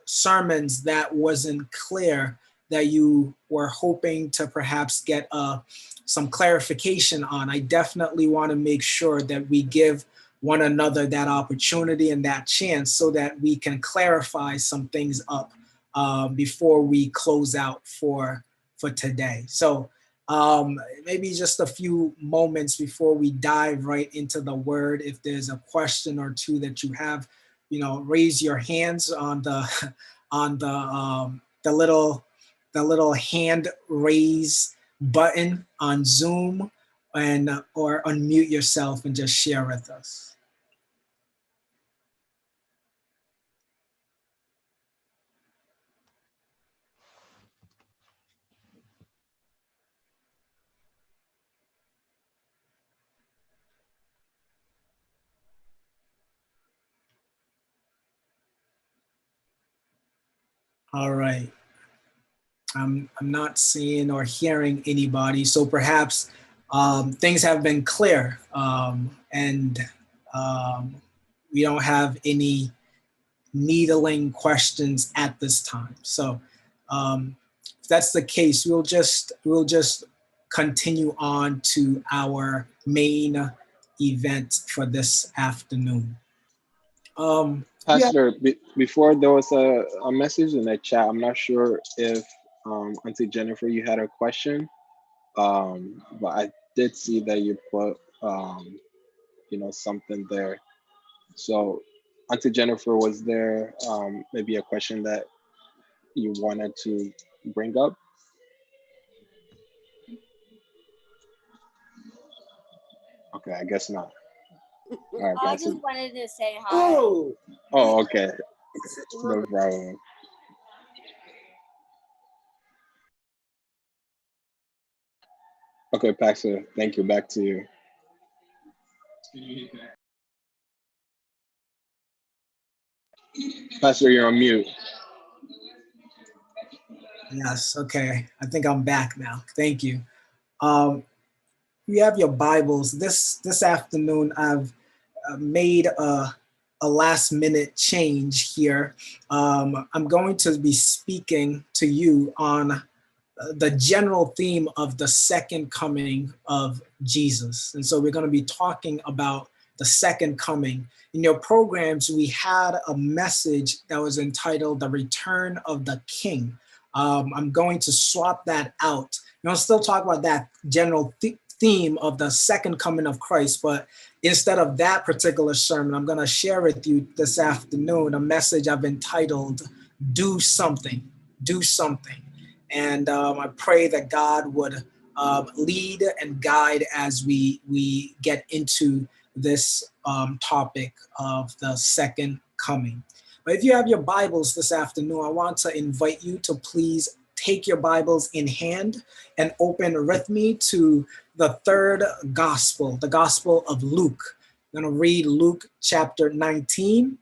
sermons that wasn't clear, that you were hoping to perhaps get some clarification on, I definitely want to make sure that we give one another that opportunity and that chance so that we can clarify some things up before we close out for today. So maybe just a few moments before we dive right into the word. If there's a question or two that you have, raise your hands on the the little hand raise button on Zoom, and or unmute yourself and just share with us. All right. I'm not seeing or hearing anybody, so perhaps things have been clear, and we don't have any needling questions at this time. So if that's the case, we'll just continue on to our main event for this afternoon. Pastor, before there was a message in the chat. I'm not sure if Auntie Jennifer, you had a question, but I did see that you put something there. So, Auntie Jennifer, was there maybe a question that you wanted to bring up? Okay, I guess not. All right, I just wanted to say hi. Oh, okay. No problem. Okay, Pastor, thank you. Back to you. Pastor, you're on mute. Yes, okay. I think I'm back now. Thank you. You have your Bibles. This afternoon, I've made a last minute change here. I'm going to be speaking to you on the general theme of the second coming of Jesus. And so we're going to be talking about the second coming. In your programs, we had a message that was entitled The Return of the King. I'm going to swap that out. I'll still talk about that general theme of the second coming of Christ, but instead of that particular sermon, I'm going to share with you this afternoon a message I've entitled Do Something, Do Something. And I pray that God would lead and guide as we get into this topic of the second coming. But if you have your Bibles this afternoon, I want to invite you to please take your Bibles in hand and open with me to the third gospel, the Gospel of Luke. I'm going to read Luke chapter 19.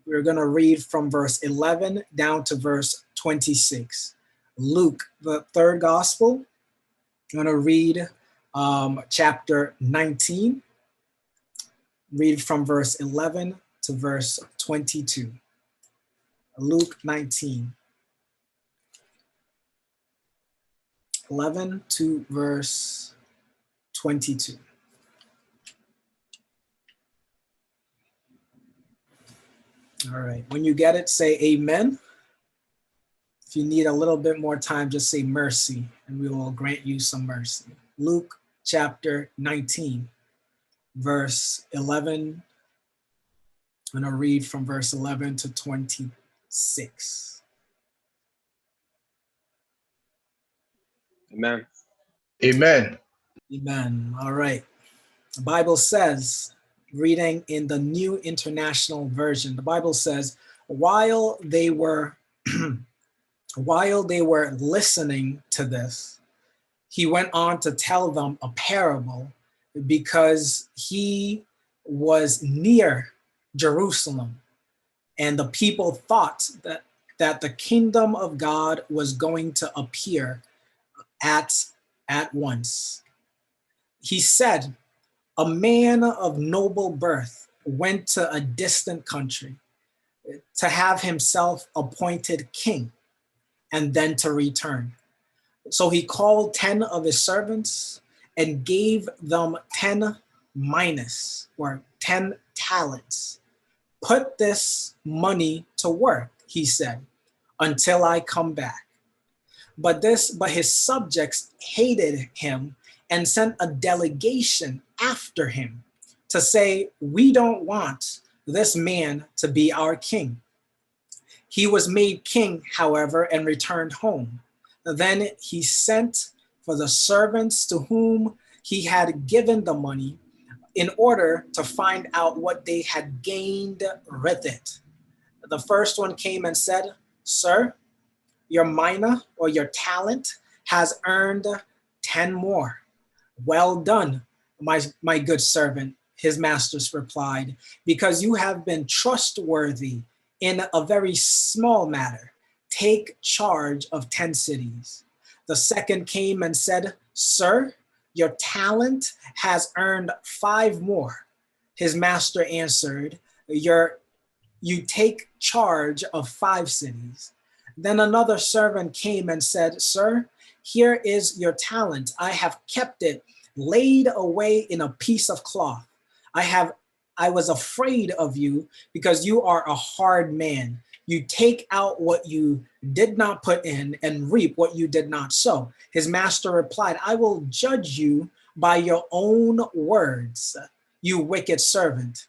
We're going to read from verse 11 down to verse 26. Luke, the third gospel. I'm going to read chapter 19, read from verse 11 to verse 22. Luke 19, 11 to verse 22. All right, when you get it, say amen. If you need a little bit more time, just say mercy, and we will grant you some mercy. Luke chapter 19, verse 11. I'm going to read from verse 11 to 26. Amen. Amen. Amen. All right. The Bible says, reading in the New International Version, the Bible says, while they were listening to this, he went on to tell them a parable because he was near Jerusalem, and the people thought that the kingdom of God was going to appear at once. He said, a man of noble birth went to a distant country to have himself appointed king and then to return. So he called 10 of his servants and gave them 10 minas, or 10 talents. Put this money to work, he said, until I come back. But his subjects hated him and sent a delegation after him to say, we don't want this man to be our king. He was made king, however, and returned home. Then he sent for the servants to whom he had given the money in order to find out what they had gained with it. The first one came and said, Sir, your mina, or your talent, has earned 10 more. Well done, my good servant, his masters replied, because you have been trustworthy in a very small matter. Take charge of 10 cities. The second came and said, Sir, your talent has earned 5 more. His master answered, you take charge of 5 cities. Then another servant came and said, Sir, here is your talent. I have kept it laid away in a piece of cloth. I was afraid of you because you are a hard man. You take out what you did not put in and reap what you did not sow. His master replied, I will judge you by your own words, you wicked servant.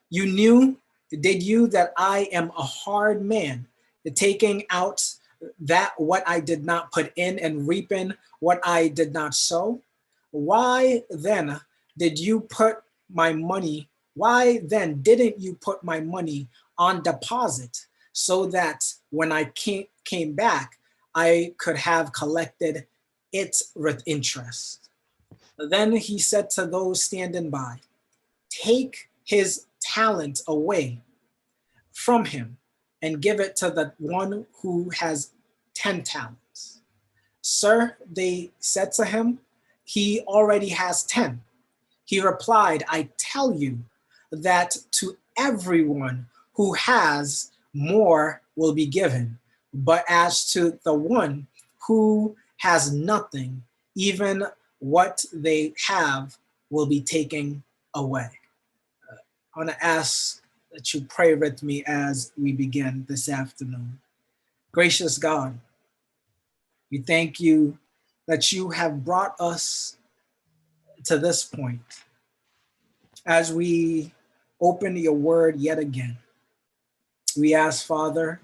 You knew, did you, that I am a hard man, taking out that what I did not put in and reaping what I did not sow? Why then didn't you put my money on deposit so that when I came back, I could have collected it with interest? Then he said to those standing by, take his talent away from him and give it to the one who has 10 talents. Sir, they said to him, he already has 10. He replied, I tell you that to everyone who has, more will be given. But as to the one who has nothing, even what they have will be taken away. I want to ask that you pray with me as we begin this afternoon. Gracious God, we thank you that you have brought us to this point as we open your word yet again. We ask, Father,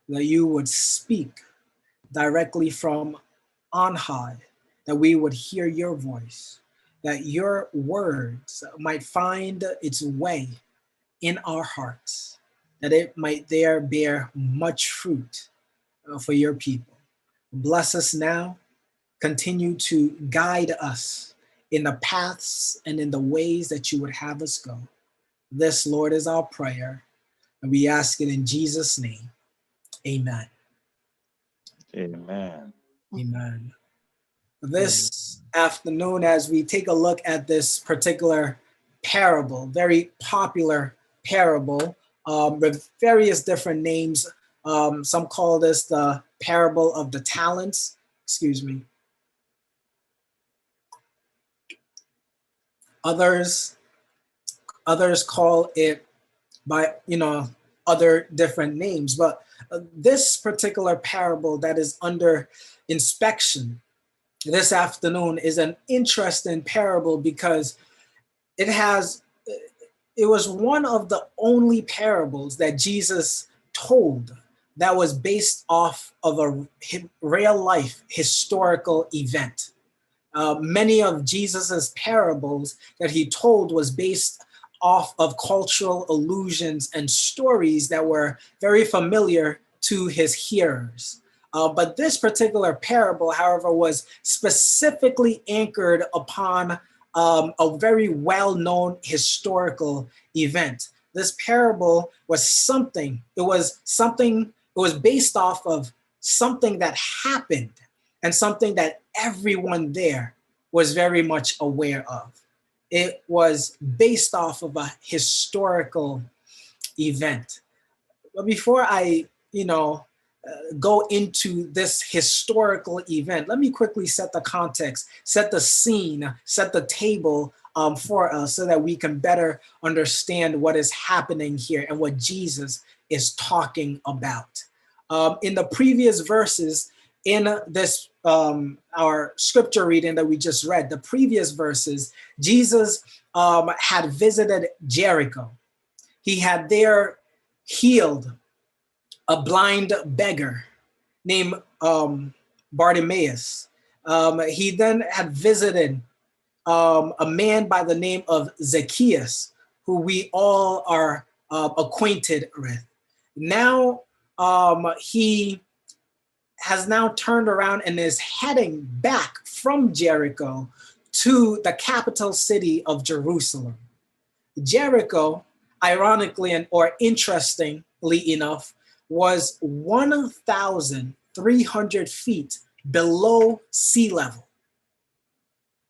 that you would speak directly from on high, that we would hear your voice, that your words might find its way in our hearts, that it might there bear much fruit for your people. Bless us now. Continue to guide us in the paths and in the ways that you would have us go. This, Lord, is our prayer, and we ask it in Jesus' name. Amen. Amen. Amen. This afternoon, as we take a look at this particular parable, very popular parable, with various different names. Some call this the parable of the talents. Excuse me. Others call it by, other different names. But this particular parable that is under inspection this afternoon is an interesting parable because it was one of the only parables that Jesus told that was based off of a real life historical event. Many of Jesus's parables that he told was based off of cultural allusions and stories that were very familiar to his hearers. But this particular parable, however, was specifically anchored upon a very well-known historical event. This parable was it was based off of something that happened and something that everyone there was very much aware of. It was based off of a historical event. But before I, go into this historical event, let me quickly set the context, set the scene, set the table for us so that we can better understand what is happening here and what Jesus is talking about. In the previous verses, in this our scripture reading that we just read, the previous verses, Jesus had visited Jericho. He had there healed a blind beggar named Bartimaeus. He then had visited a man by the name of Zacchaeus, who we all are acquainted with. Now he has now turned around and is heading back from Jericho to the capital city of Jerusalem. Jericho, ironically or interestingly enough, was 1,300 feet below sea level.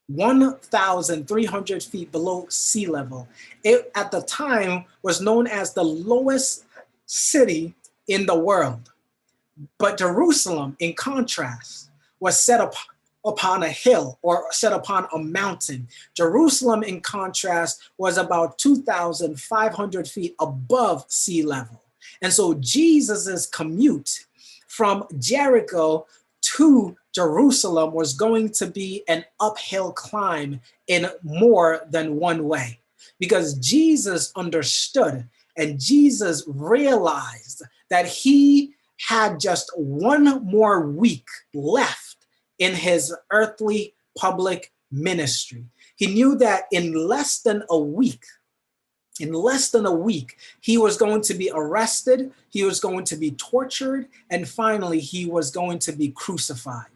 1,300 feet below sea level. It, at the time, was known as the lowest city in the world. But Jerusalem, in contrast, was set upon a hill or set upon a mountain. Jerusalem, in contrast, was about 2,500 feet above sea level. And so Jesus's commute from Jericho to Jerusalem was going to be an uphill climb in more than one way, because Jesus understood and Jesus realized that he had just one more week left in his earthly public ministry. He knew that in less than a week, he was going to be arrested, he was going to be tortured, and finally he was going to be crucified.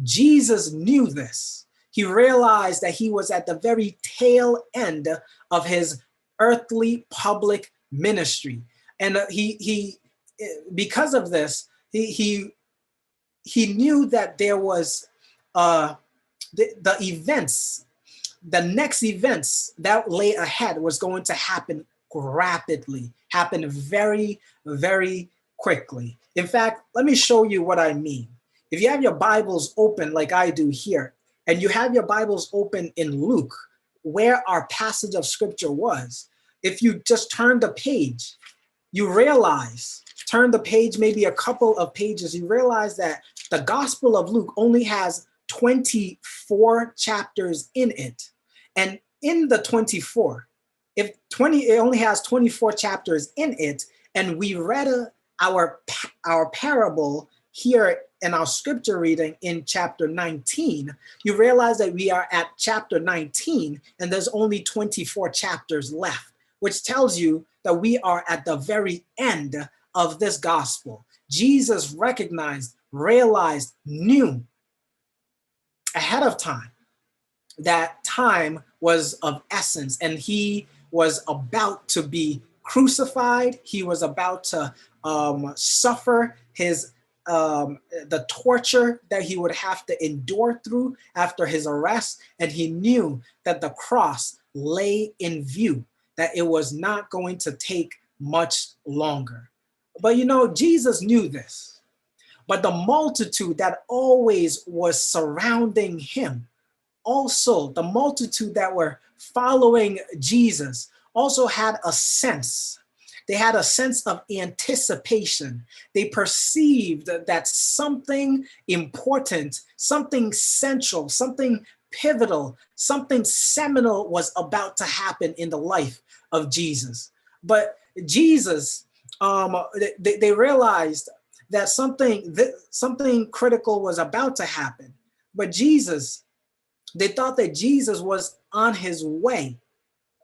Jesus knew this. He realized that he was at the very tail end of his earthly public ministry. And he because of this, he knew that there was the events, the next events that lay ahead was going to happen rapidly, happen very, very quickly. In fact, let me show you what I mean. If you have your Bibles open like I do here, and you have your Bibles open in Luke, where our passage of scripture was, if you just turn the page, you realize, turn the page maybe a couple of pages, you realize that the Gospel of Luke only has 24 chapters in it. And in the 24, it only has 24 chapters in it, and we read our parable here in our scripture reading in chapter 19, you realize that we are at chapter 19 and there's only 24 chapters left, which tells you that we are at the very end of this gospel. Jesus recognized, realized, knew ahead of time that time was of essence, and he was about to be crucified. He was about to suffer his the torture that he would have to endure through after his arrest, and he knew that the cross lay in view, that it was not going to take much longer. But Jesus knew this. But the multitude that always was surrounding him, also the multitude that were following Jesus, also had a sense. They had a sense of anticipation. They perceived that something important, something central, something pivotal, something seminal was about to happen in the life of Jesus. But Jesus, they realized that something critical was about to happen. But Jesus, they thought that Jesus was on his way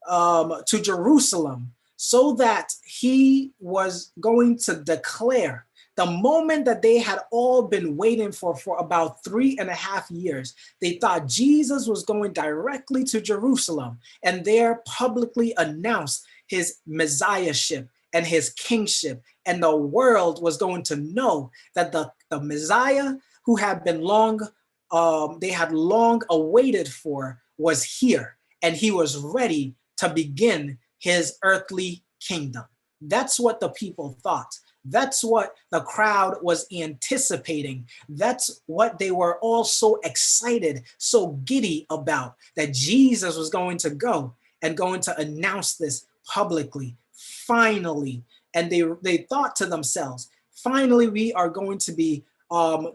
to Jerusalem, so that he was going to declare the moment that they had all been waiting for about 3.5 years. They thought Jesus was going directly to Jerusalem and there publicly announced his messiahship and his kingship. And the world was going to know that the Messiah who had been they had long awaited for was here, and he was ready to begin his earthly kingdom. That's what the people thought. That's what the crowd was anticipating. That's what they were all so excited, so giddy about, that Jesus was going to go and going to announce this publicly, finally. And they thought to themselves, finally, we are going to be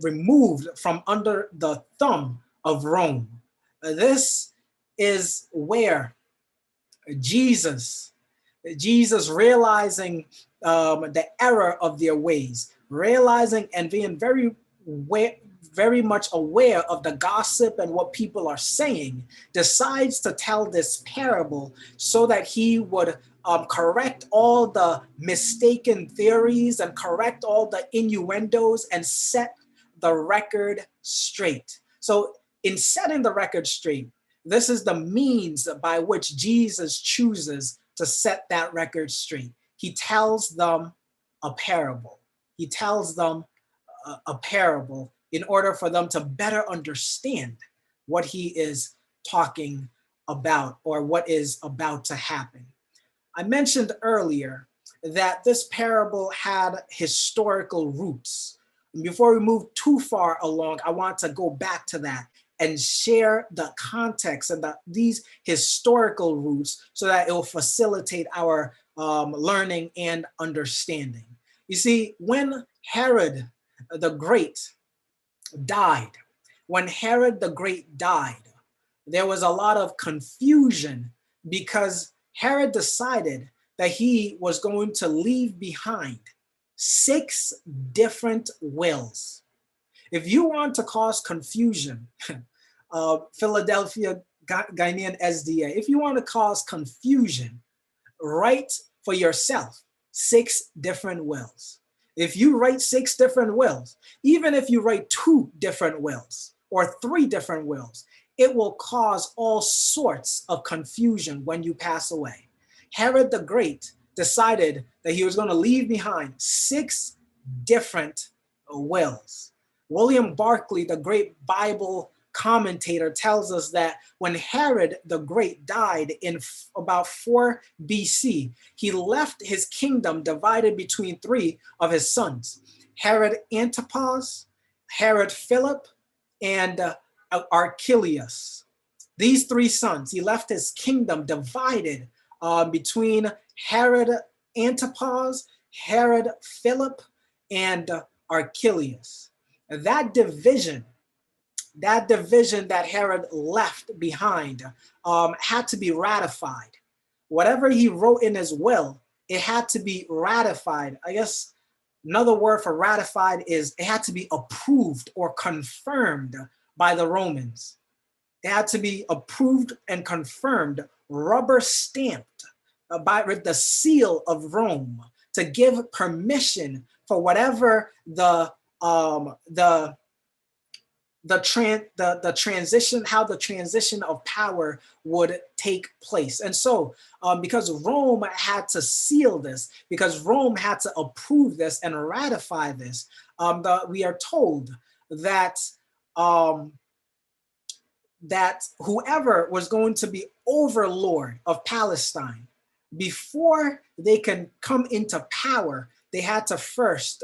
removed from under the thumb of Rome. This is where Jesus realizing the error of their ways, realizing and being very much aware of the gossip and what people are saying, decides to tell this parable so that he would correct all the mistaken theories and correct all the innuendos and set the record straight. So in setting the record straight, this is the means by which Jesus chooses to set that record straight. He tells them a parable. He tells them a parable in order for them to better understand what he is talking about or what is about to happen. I mentioned earlier that this parable had historical roots. Before we move too far along, I want to go back to that and share the context and these historical roots so that it will facilitate our learning and understanding. You see, when Herod the Great died, there was a lot of confusion because Herod decided that he was going to leave behind 6 different wills. If you want to cause confusion, Philadelphia Ghanaian SDA, if you want to cause confusion, write for yourself 6 different wills. If you write 6 different wills, even if you write 2 different wills or 3 different wills, it will cause all sorts of confusion when you pass away. Herod the Great decided that he was going to leave behind 6 different wills. William Barclay, the great Bible commentator, tells us that when Herod the Great died in about 4 BC, he left his kingdom divided between 3 of his sons, Herod Antipas, Herod Philip, and Archelaus. These 3 sons, he left his kingdom divided between Herod Antipas, Herod Philip, and Archelaus. That division that Herod left behind had to be ratified. Whatever he wrote in his will, it had to be ratified. I guess another word for ratified is it had to be approved or confirmed by the Romans. It had to be approved and confirmed, rubber stamped by the seal of Rome to give permission for whatever the transition, how the transition of power would take place. And so because Rome had to seal this, because Rome had to approve this and ratify this, we are told that that whoever was going to be overlord of Palestine, before they can come into power, they had to first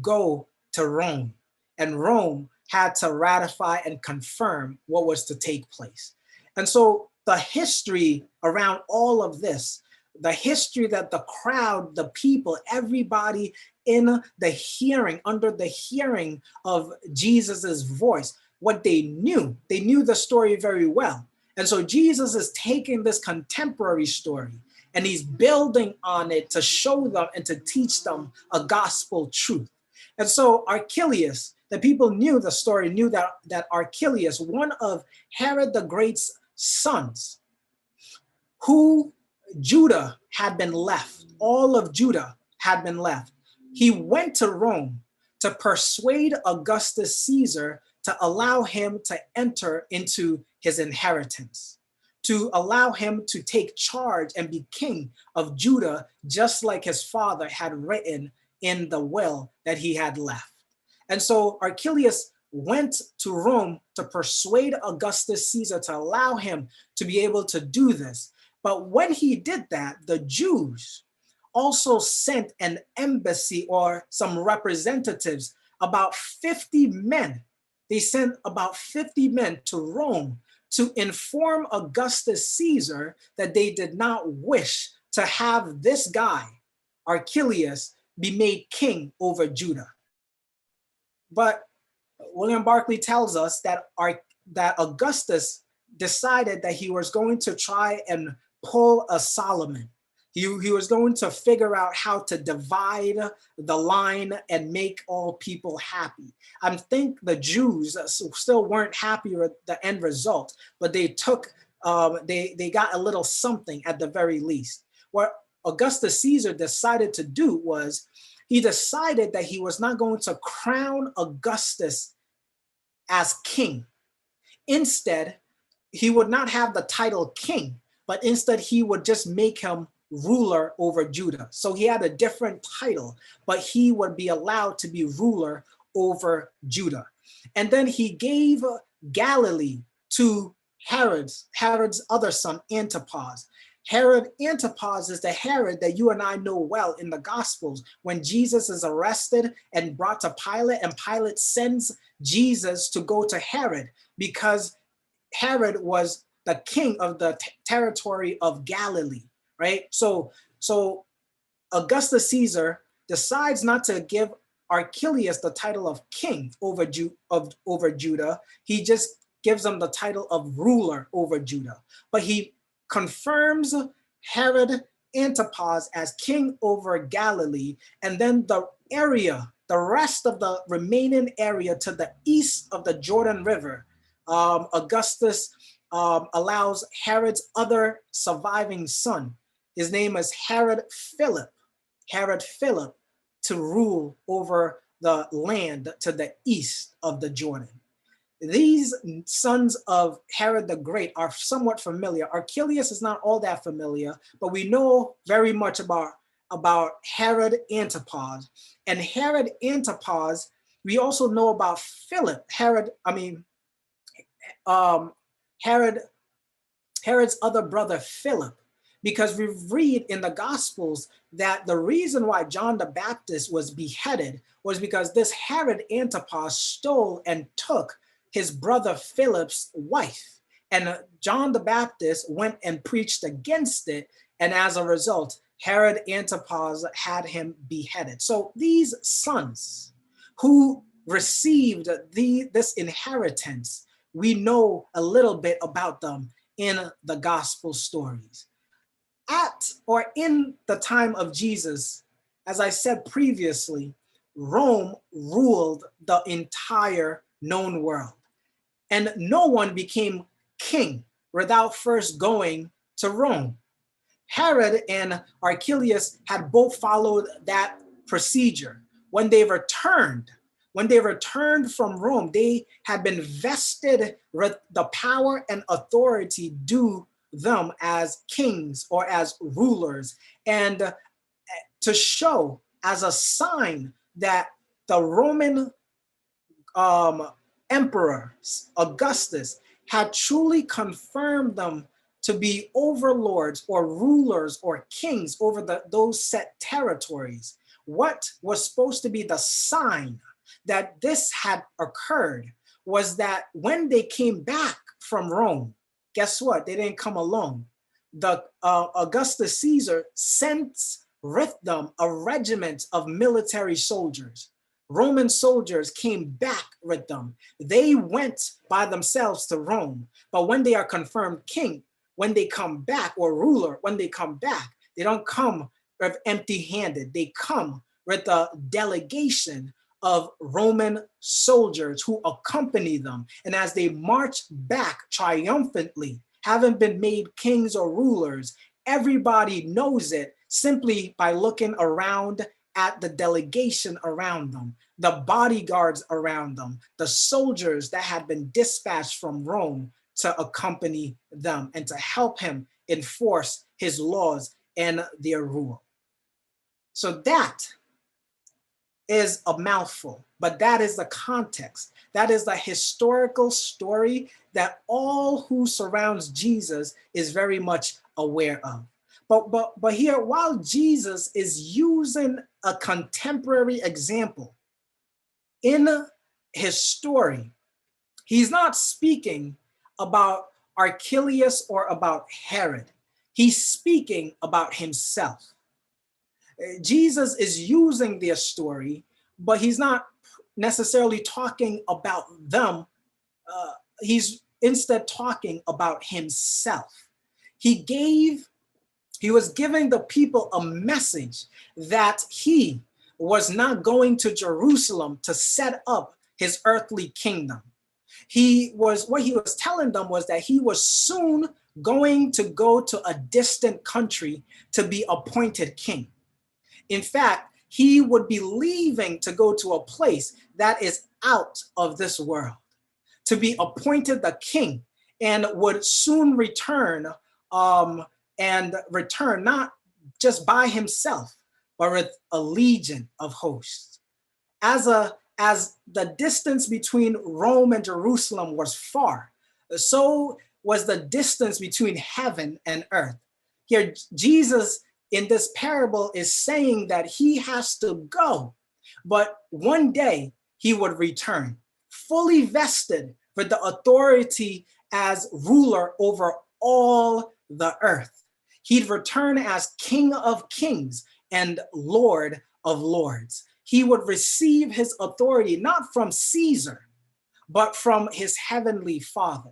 go to Rome, and Rome had to ratify and confirm what was to take place. And so the history around all of this, the history that the crowd, the people, everybody in the hearing, under the hearing of Jesus's voice, what they knew the story very well. And so Jesus is taking this contemporary story and he's building on it to show them and to teach them a gospel truth. And so Archelaus, the people knew the story, knew that Archelaus, one of Herod the Great's sons, who Judah had been left, all of Judah had been left. He went to Rome to persuade Augustus Caesar to allow him to enter into his inheritance, to allow him to take charge and be king of Judah, just like his father had written in the will that he had left. And so Archelaus went to Rome to persuade Augustus Caesar to allow him to be able to do this. But when he did that, the Jews also sent an embassy or some representatives, about 50 men. They sent about 50 men to Rome to inform Augustus Caesar that they did not wish to have this guy, Archelaus, be made king over Judah. But William Barclay tells us that Augustus decided that he was going to try and pull a Solomon. He was going to figure out how to divide the line and make all people happy. I think the Jews still weren't happy with the end result, but they took, they got a little something at the very least. What Augustus Caesar decided to do was, he decided that he was not going to crown Augustus as king. Instead, he would not have the title king, but instead he would just make him ruler over Judah. So he had a different title, but he would be allowed to be ruler over Judah. And then he gave Galilee to Herod's other son, Antipas. Herod Antipas is the Herod that you and I know well in the Gospels, when Jesus is arrested and brought to Pilate, and Pilate sends Jesus to go to Herod because Herod was the king of the territory of Galilee, right? So Augustus Caesar decides not to give Archelaus the title of king over Judah. He just gives him the title of ruler over Judah. But he confirms Herod Antipas as king over Galilee, and then the rest of the remaining area to the east of the Jordan River, Augustus allows Herod's other surviving son, his name is Herod Philip, to rule over the land to the east of the Jordan. These sons of Herod the Great are somewhat familiar. Archelaus is not all that familiar, but we know very much about Herod Antipas. And Herod Antipas, we also know about Philip, Herod's other brother, Philip, because we read in the Gospels that the reason why John the Baptist was beheaded was because this Herod Antipas stole and took his brother Philip's wife. And John the Baptist went and preached against it. And as a result, Herod Antipas had him beheaded. So these sons who received this inheritance, we know a little bit about them in the gospel stories. At or in the time of Jesus, as I said previously, Rome ruled the entire known world. And no one became king without first going to Rome. Herod and Archelaus had both followed that procedure. When they returned from Rome, they had been vested with the power and authority due them as kings or as rulers, and to show as a sign that the Roman Emperor Augustus had truly confirmed them to be overlords or rulers or kings over those set territories. What was supposed to be the sign that this had occurred was that when they came back from Rome, guess what? They didn't come alone. The Augustus Caesar sent with them a regiment of military soldiers. Roman soldiers came back with them. They went by themselves to Rome, but when they are confirmed king, when they come back, or ruler, when they come back, they don't come empty-handed. They come with a delegation of Roman soldiers who accompany them. And as they march back triumphantly, having been made kings or rulers, everybody knows it simply by looking around at the delegation around them, the bodyguards around them, the soldiers that had been dispatched from Rome to accompany them and to help him enforce his laws and their rule. So that is a mouthful, but that is the context. That is the historical story that all who surrounds Jesus is very much aware of. But here, while Jesus is using a contemporary example in his story, he's not speaking about Archelaus or about Herod. He's speaking about himself. Jesus is using their story, but he's not necessarily talking about them. He's instead talking about himself. He was giving the people a message that he was not going to Jerusalem to set up his earthly kingdom. What he was telling them was that he was soon going to go to a distant country to be appointed king. In fact, he would be leaving to go to a place that is out of this world, to be appointed the king, and would soon return, and return not just by himself, but with a legion of hosts. As the distance between Rome and Jerusalem was far, so was the distance between heaven and earth. Here, Jesus in this parable is saying that he has to go, but one day he would return, fully vested with the authority as ruler over all the earth. He'd return as King of Kings and Lord of Lords. He would receive his authority not from Caesar, but from his heavenly Father.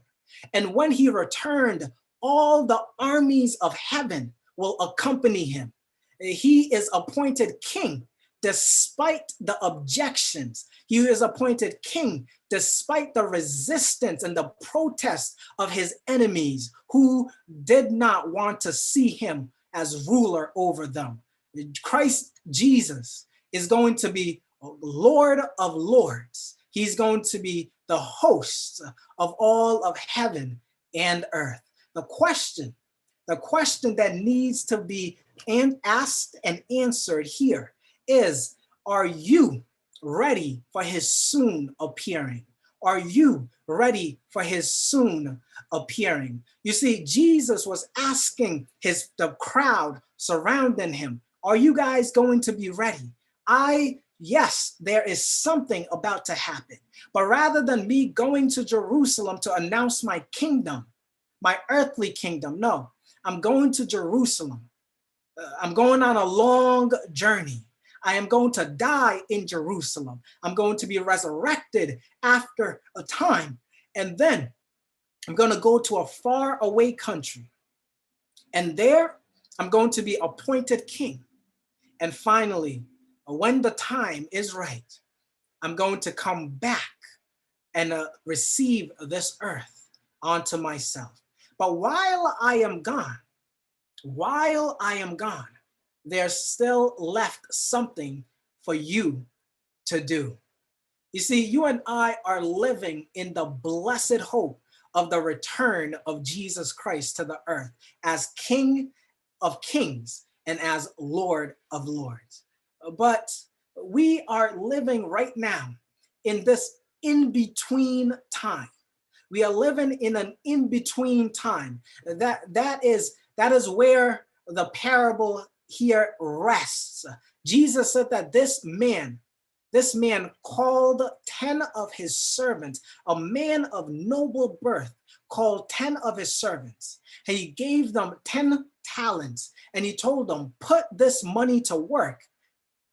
And when he returned, all the armies of heaven will accompany him. He is appointed king despite the objections. He is appointed king despite the resistance and the protest of his enemies who did not want to see him as ruler over them. Christ Jesus is going to be Lord of Lords. He's going to be the host of all of heaven and earth. The question that needs to be asked and answered here is, are you ready for his soon appearing? Are you ready for his soon appearing? You see, Jesus was asking the crowd surrounding him, are you guys going to be ready? Yes, there is something about to happen. But rather than me going to Jerusalem to announce my kingdom, my earthly kingdom, no, I'm going to Jerusalem. I'm going on a long journey. I am going to die in Jerusalem. I'm going to be resurrected after a time. And then I'm going to go to a far away country. And there I'm going to be appointed king. And finally, when the time is right, I'm going to come back and receive this earth onto myself. But while I am gone, there's still left something for you to do. You see, you and I are living in the blessed hope of the return of Jesus Christ to the earth as King of Kings and as Lord of Lords. But we are living right now in this in-between time. We are living in an in-between time. That is where the parable here rests. Jesus said that this man called 10 of his servants, a man of noble birth, called 10 of his servants. And he gave them 10 talents, and he told them, put this money to work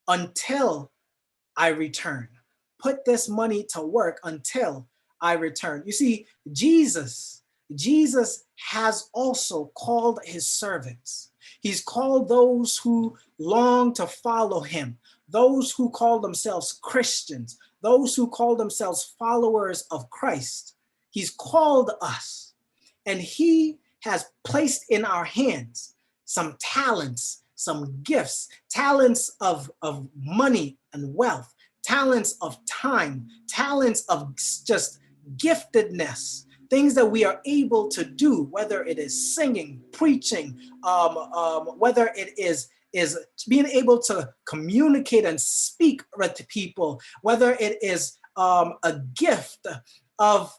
until I return. Put this money to work until I return. You see, Jesus has also called his servants. He's called those who long to follow him, those who call themselves Christians, those who call themselves followers of Christ. He's called us, and he has placed in our hands some talents, some gifts, talents of money and wealth, talents of time, talents of just giftedness, things that we are able to do, whether it is singing, preaching, whether it is being able to communicate and speak with people, whether it is a gift of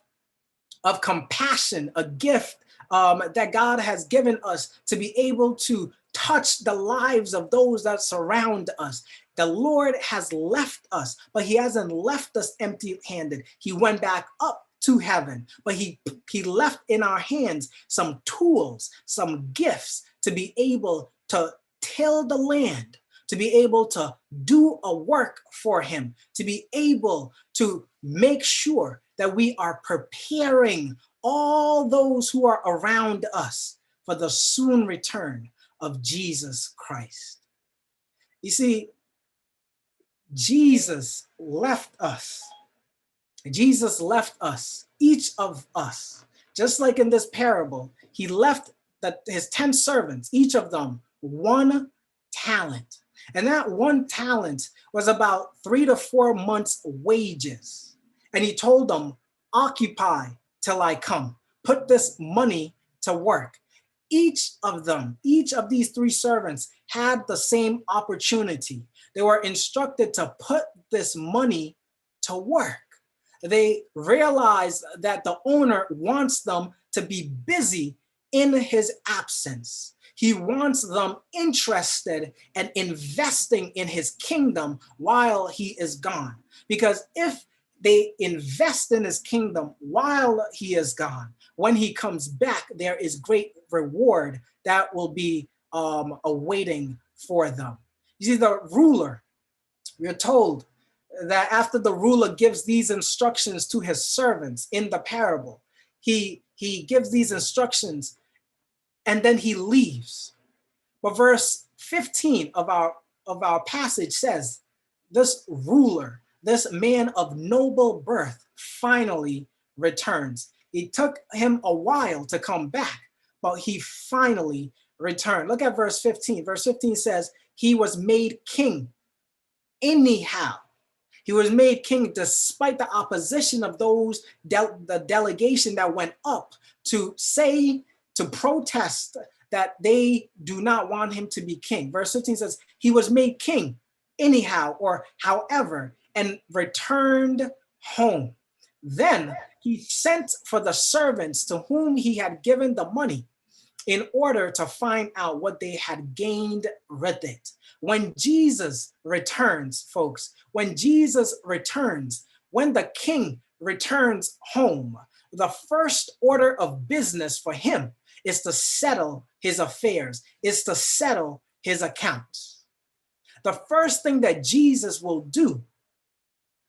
compassion, a gift that God has given us to be able to touch the lives of those that surround us. The Lord has left us, but he hasn't left us empty-handed. He went back up to heaven, but he left in our hands some tools, some gifts to be able to till the land, to be able to do a work for him, to be able to make sure that we are preparing all those who are around us for the soon return of Jesus Christ. You see, Jesus left us. Jesus left us, each of us, just like in this parable, he left his 10 servants, each of them 1 talent. And that 1 talent was about 3 to 4 months' wages. And he told them, occupy till I come. Put this money to work. Each of them, each of these 3 servants had the same opportunity. They were instructed to put this money to work. They realized that the owner wants them to be busy in his absence. He wants them interested and investing in his kingdom while he is gone. Because if they invest in his kingdom while he is gone, when he comes back, there is great reward that will be awaiting for them. You see, the ruler, we're told that after the ruler gives these instructions to his servants in the parable, he gives these instructions and then he leaves. But verse 15 of our passage says, this ruler, this man of noble birth finally returns. It took him a while to come back, but he finally returned. Look at verse 15. Verse 15 says, he was made king anyhow. He was made king despite the opposition of those, the delegation that went up to protest that they do not want him to be king. Verse 15 says, he was made king anyhow, or however, and returned home. Then he sent for the servants to whom he had given the money in order to find out what they had gained with it. When Jesus returns, folks, when Jesus returns, when the king returns home, the first order of business for him is to settle his affairs, is to settle his accounts. The first thing that Jesus will do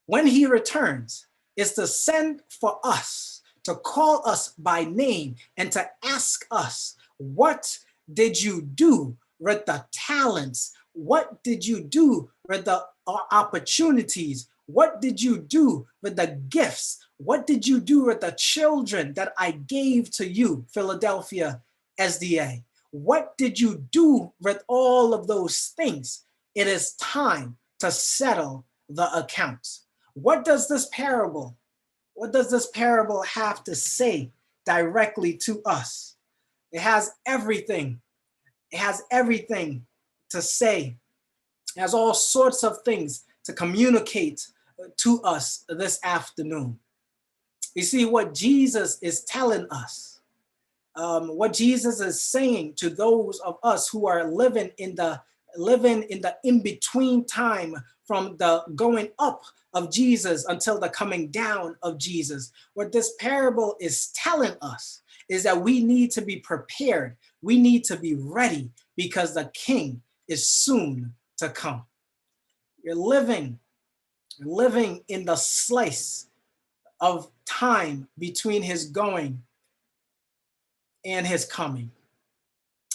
when he returns is to send for us, to call us by name and to ask us, what did you do with the talents? What did you do with the opportunities? What did you do with the gifts? What did you do with the children that I gave to you, Philadelphia SDA? What did you do with all of those things? It is time to settle the accounts. What does this parable have to say directly to us? It has everything. It has everything to say. It has all sorts of things to communicate to us this afternoon. You see, what Jesus is telling us, what Jesus is saying to those of us who are living in the in-between time from the going up of Jesus until the coming down of Jesus. What this parable is telling us is that we need to be prepared. We need to be ready because the King is soon to come. You're living in the slice of time between his going and his coming.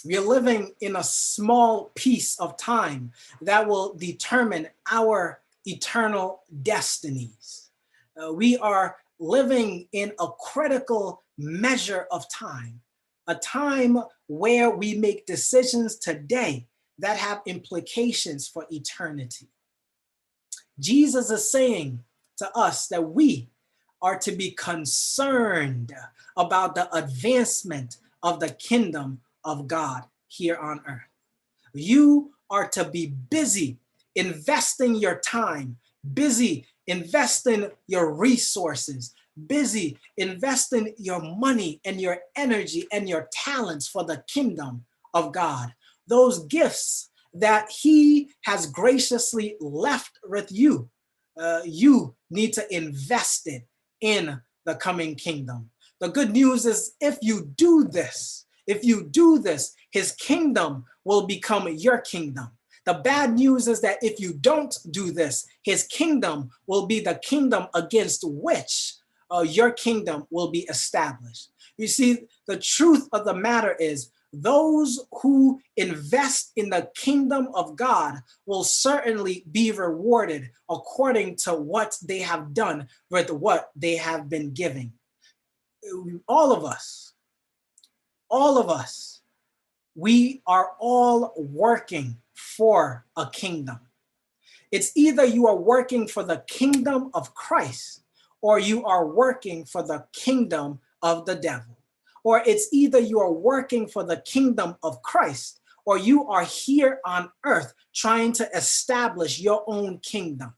We're living in a small piece of time that will determine our eternal destinies. We are living in a critical measure of time, a time where we make decisions today that have implications for eternity. Jesus is saying to us that we are to be concerned about the advancement of the kingdom of God here on earth. You are to be busy investing your time, busy investing your resources, busy investing your money and your energy and your talents for the kingdom of God. those gifts that he has graciously left with you, you need to invest it in the coming kingdom. The good news is if you do this, his kingdom will become your kingdom. The bad news is that if you don't do this, his kingdom will be the kingdom against which your kingdom will be established. You see, the truth of the matter is those who invest in the kingdom of God will certainly be rewarded according to what they have done with what they have been giving. All of us, we are all working for a kingdom. It's either you are working for the kingdom of Christ or you are working for the kingdom of the devil. Or it's either you are working for the kingdom of Christ or you are here on earth trying to establish your own kingdom,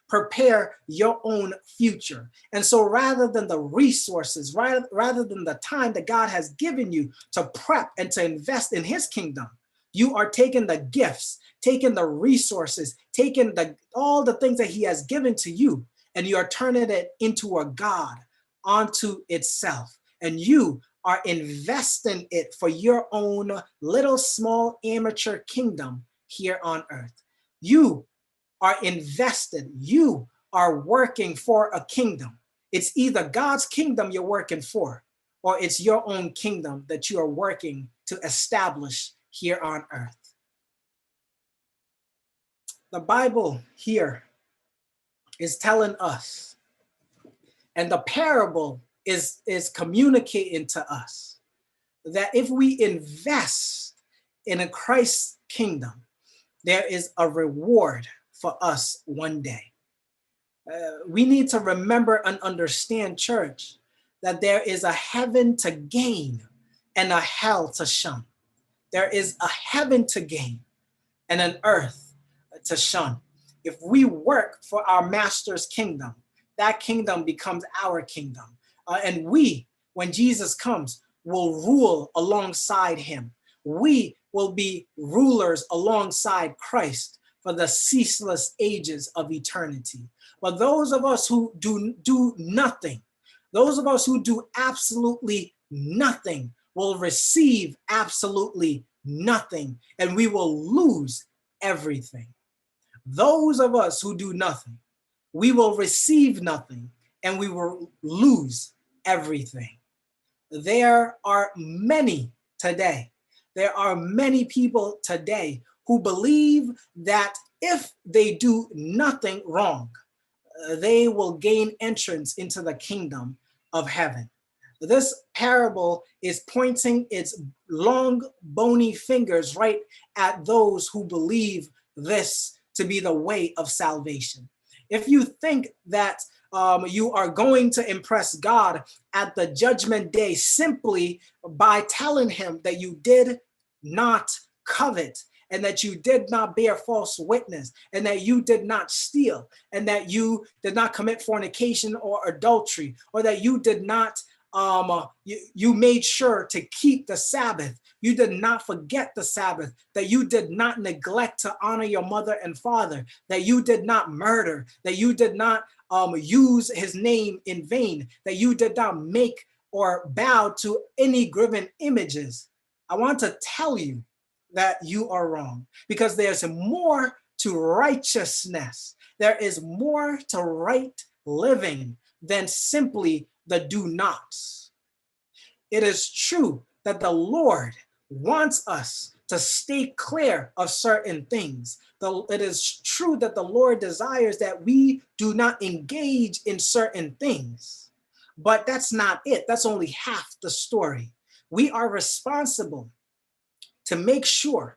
prepare your own future. And so rather than the resources, rather than the time that God has given you to prep and to invest in his kingdom, you are taking the gifts, taking the resources, taking all the things that he has given to you, and you are turning it into a god onto itself. And you are investing it for your own little small amateur kingdom here on earth. You are invested. You are working for a kingdom. It's either God's kingdom you're working for, or it's your own kingdom that you are working to establish here on earth. The Bible here is telling us, and the parable is communicating to us, that if we invest in a Christ kingdom, there is a reward for us one day. We need to remember and understand, church, that there is a heaven to gain and a hell to shun. There is a heaven to gain and an earth to shun. If we work for our master's kingdom, that kingdom becomes our kingdom. And we, when Jesus comes, will rule alongside him. We will be rulers alongside Christ for the ceaseless ages of eternity. But those of us who do nothing, those of us who do absolutely nothing will receive absolutely nothing, and we will lose everything. Those of us who do nothing, we will receive nothing, and we will lose everything. There are many today. There are many people today who believe that if they do nothing wrong, they will gain entrance into the kingdom of heaven. This parable is pointing its long, bony fingers right at those who believe this to be the way of salvation. If you think that you are going to impress God at the judgment day simply by telling him that you did not covet, and that you did not bear false witness, and that you did not steal, and that you did not commit fornication or adultery, or that you did not, you made sure to keep the Sabbath, you did not forget the Sabbath, that you did not neglect to honor your mother and father, that you did not murder, that you did not use his name in vain, that you did not make or bow to any graven images. I want to tell you that you are wrong, because there's more to righteousness. There is more to right living than simply the do nots. It is true that the Lord wants us to stay clear of certain things. It is true that the Lord desires that we do not engage in certain things, but that's not it. That's only half the story. We are responsible to make sure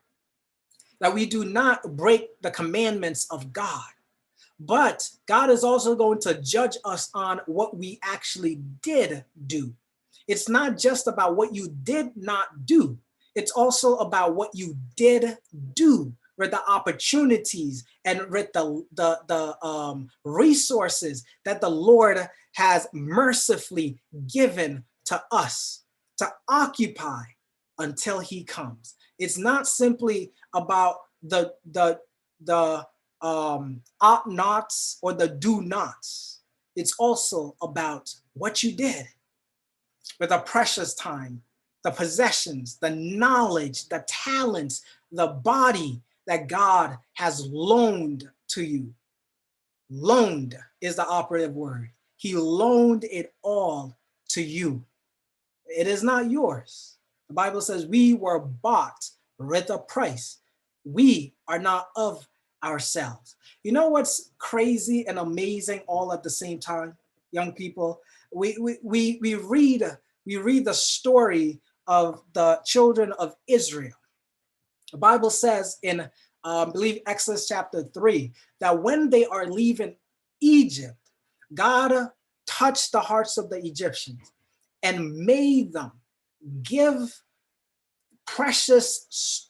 that we do not break the commandments of God. But God is also going to judge us on what we actually did do. It's not just about what you did not do. It's also about what you did do, with the opportunities and with the resources that the Lord has mercifully given to us to occupy until he comes. It's not simply about the ought nots or the do nots. It's also about what you did with the precious time, the possessions, the knowledge, the talents, the body that God has loaned to you. Loaned is the operative word. He loaned it all to you. It is not yours. The Bible says we were bought with a price. We are not of ourselves. You know what's crazy and amazing all at the same time, young people? We read the story of the children of Israel. The Bible says in, I believe, Exodus chapter 3, that when they are leaving Egypt, God touched the hearts of the Egyptians and made them give precious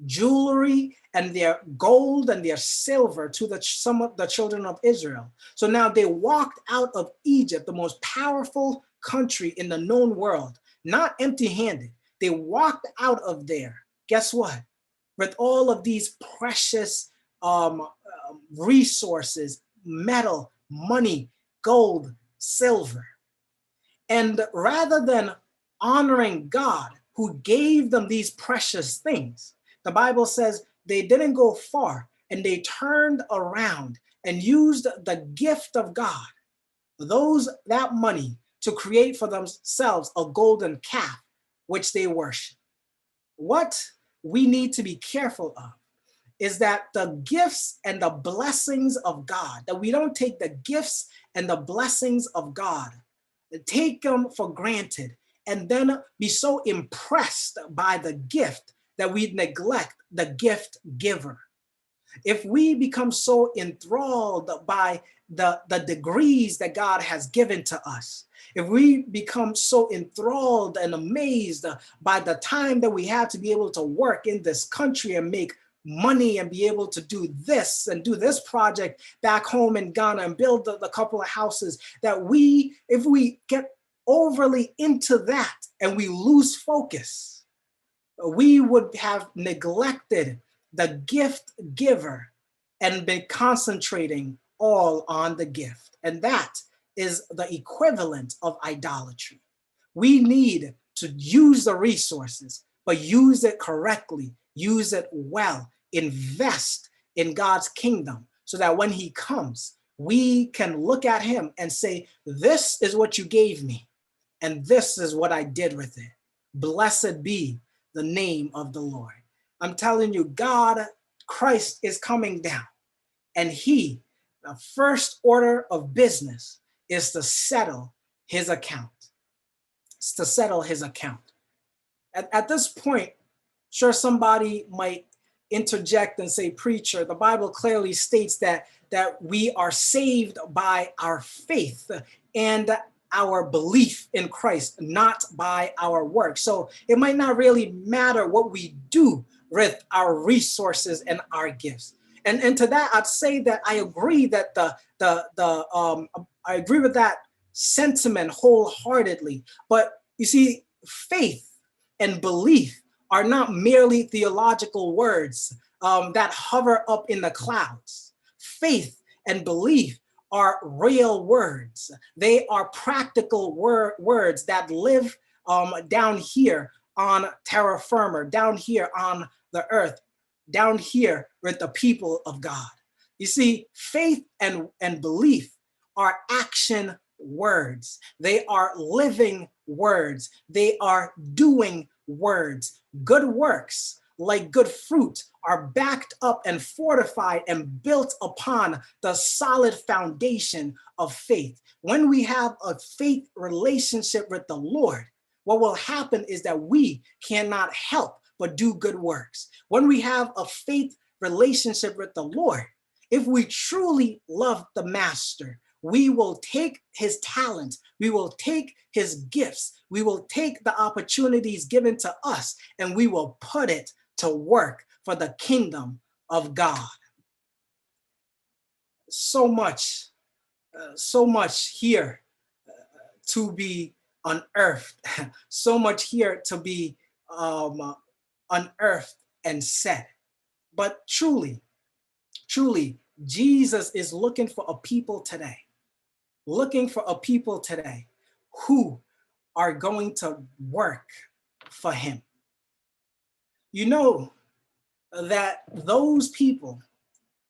jewelry and their gold and their silver to some of the children of Israel. So now they walked out of Egypt, the most powerful country in the known world, not empty-handed. They walked out of there. Guess what? With all of these precious resources, metal, money, gold, silver. And rather than honoring God who gave them these precious things, the Bible says they didn't go far and they turned around and used the gift of God, that money, to create for themselves a golden calf, which they worship. What we need to be careful of is that the gifts and the blessings of God, that we don't take the gifts and the blessings of God, take them for granted, and then be so impressed by the gift that we neglect the gift giver. If we become so enthralled by the degrees that God has given to us, if we become so enthralled and amazed by the time that we have to be able to work in this country and make money and be able to do this and do this project back home in Ghana and build the couple of houses, that if we get overly into that and we lose focus, we would have neglected the gift giver and been concentrating all on the gift. And that is the equivalent of idolatry. We need to use the resources, but use it correctly, use it well, invest in God's kingdom so that when he comes, we can look at him and say, this is what you gave me, and this is what I did with it. Blessed be the name of the Lord. I'm telling you, God, Christ is coming down, and the first order of business is to settle his account. It's to settle his account. At this point, sure, somebody might interject and say, preacher, the Bible clearly states that we are saved by our faith and our belief in Christ, not by our work. So it might not really matter what we do with our resources and our gifts. And to that, I'd say that I agree that I agree with that sentiment wholeheartedly. But you see, faith and belief are not merely theological words that hover up in the clouds. Faith and belief are real words. They are practical words that live down here on terra firma, down here on the earth, down here with the people of God. You see, faith and belief are action words. They are living words. They are doing words. Good works, like good fruit, are backed up and fortified and built upon the solid foundation of faith. When we have a faith relationship with the Lord, what will happen is that we cannot help but do good works. When we have a faith relationship with the Lord, if we truly love the Master, we will take his talent, we will take his gifts, we will take the opportunities given to us, and we will put it to work for the kingdom of God. So much here to be unearthed, so much here to be unearthed and said. But truly, truly, Jesus is looking for a people today, who are going to work for him. You know that those people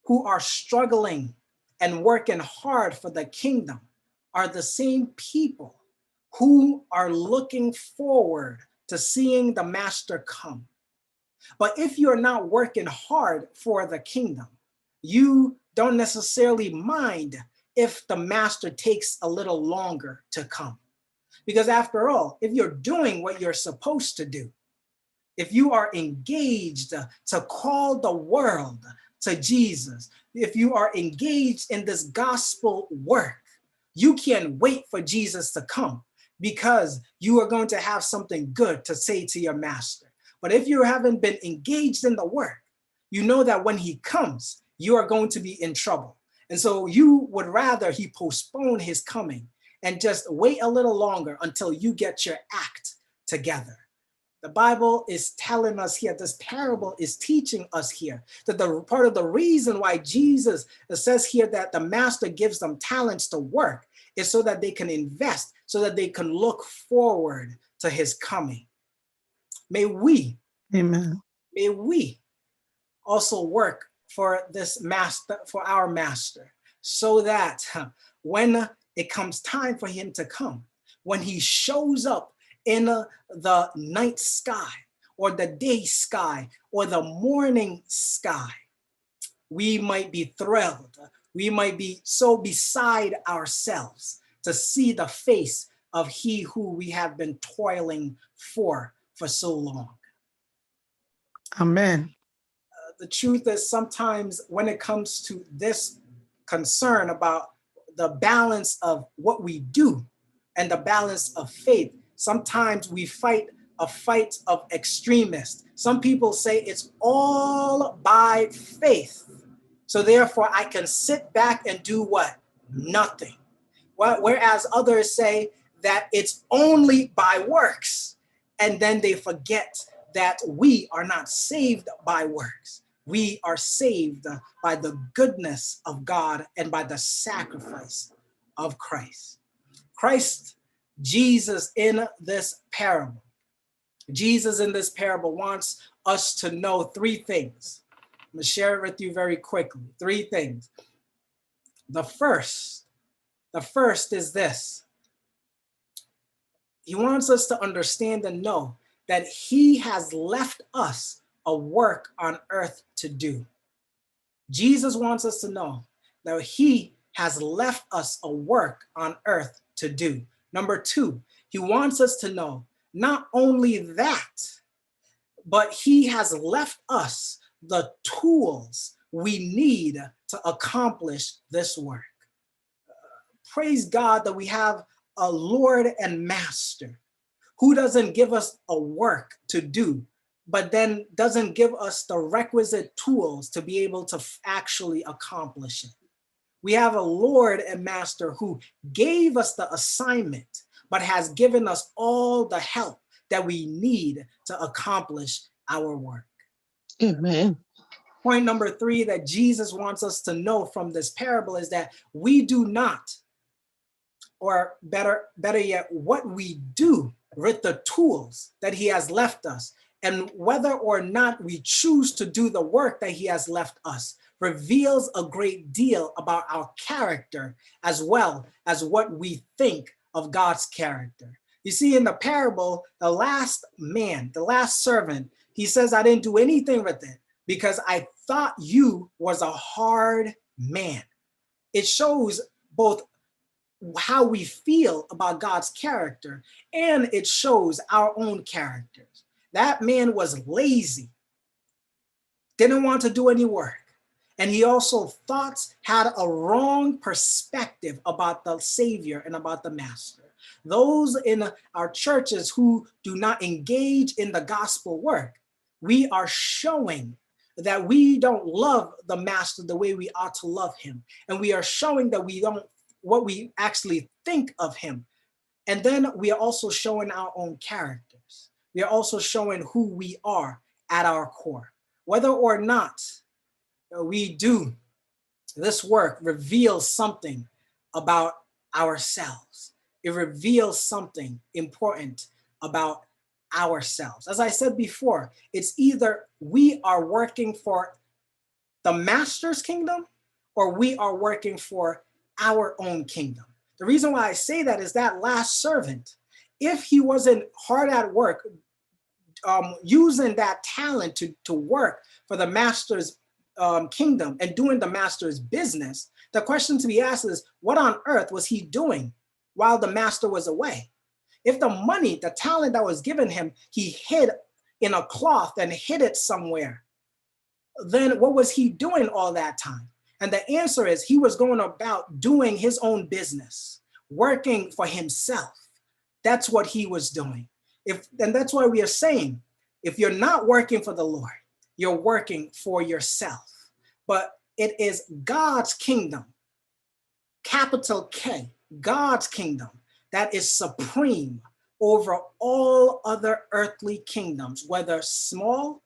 who are struggling and working hard for the kingdom are the same people who are looking forward to seeing the master come. But if you're not working hard for the kingdom, you don't necessarily mind if the master takes a little longer to come. Because after all, if you're doing what you're supposed to do, if you are engaged to call the world to Jesus, if you are engaged in this gospel work, you can't wait for Jesus to come, because you are going to have something good to say to your master. But if you haven't been engaged in the work, you know that when he comes, you are going to be in trouble. And so you would rather he postpone his coming and just wait a little longer until you get your act together. The Bible is telling us here, this parable is teaching us here, that the part of the reason why Jesus says here that the master gives them talents to work is so that they can invest, so that they can look forward to his coming. May we, Amen. May we also work for this master, for our master, so that when it comes time for him to come, when he shows up in the night sky or the day sky or the morning sky, we might be thrilled. We might be so beside ourselves to see the face of he who we have been toiling for so long. Amen. The truth is, sometimes when it comes to this concern about the balance of what we do and the balance of faith, sometimes we fight a fight of extremists. Some people say it's all by faith, so therefore I can sit back and do what? Nothing. Whereas others say that it's only by works, and then they forget that we are not saved by works. We are saved by the goodness of God and by the sacrifice of Christ. Jesus in this parable wants us to know three things. I'm going to share it with you very quickly. Three things. The first is this. He wants us to understand and know that he has left us a work on earth to do. Jesus wants us to know that he has left us a work on earth to do. Number two, he wants us to know not only that, but he has left us the tools we need to accomplish this work. Praise God that we have a Lord and Master who doesn't give us a work to do, but then doesn't give us the requisite tools to be able to actually accomplish it. We have a Lord and Master who gave us the assignment, but has given us all the help that we need to accomplish our work. Amen. Point number three that Jesus wants us to know from this parable is that we do not, or better yet, what we do with the tools that he has left us, and whether or not we choose to do the work that he has left us, reveals a great deal about our character as well as what we think of God's character. You see, in the parable, the last man, the last servant, he says, I didn't do anything with it because I thought you was a hard man. It shows both how we feel about God's character, and it shows our own characters. That man was lazy, didn't want to do any work. And he also had a wrong perspective about the Savior and about the Master. Those in our churches who do not engage in the gospel work, we are showing that we don't love the Master the way we ought to love him. And we are showing that we don't what we actually think of him. And then we are also showing our own characters. We are also showing who we are at our core. Whether or not we do this work reveals something about ourselves. It reveals something important about ourselves. As I said before, it's either we are working for the master's kingdom or we are working for our own kingdom. The reason why I say that is that last servant, if he wasn't hard at work, using that talent to work for the master's kingdom and doing the master's business, the question to be asked is, what on earth was he doing while the master was away? If the money, the talent that was given him, he hid in a cloth and hid it somewhere, then what was he doing all that time? And the answer is he was going about doing his own business, working for himself. That's what he was doing. And that's why we are saying, if you're not working for the Lord, you're working for yourself. But it is God's kingdom, capital K, God's kingdom, that is supreme over all other earthly kingdoms, whether small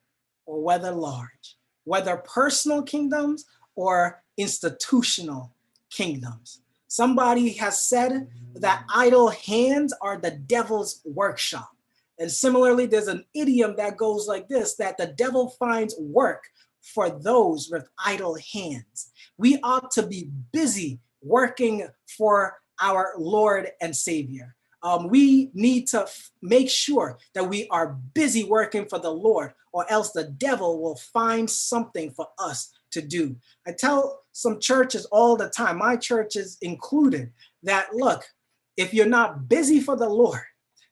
or whether large, whether personal kingdoms or institutional kingdoms. Somebody has said that idle hands are the devil's workshop. And similarly, there's an idiom that goes like this, that the devil finds work for those with idle hands. We ought to be busy working for our Lord and Savior. We need to make sure that we are busy working for the Lord, or else the devil will find something for us to do. I tell some churches all the time, my church is included, that look, if you're not busy for the Lord,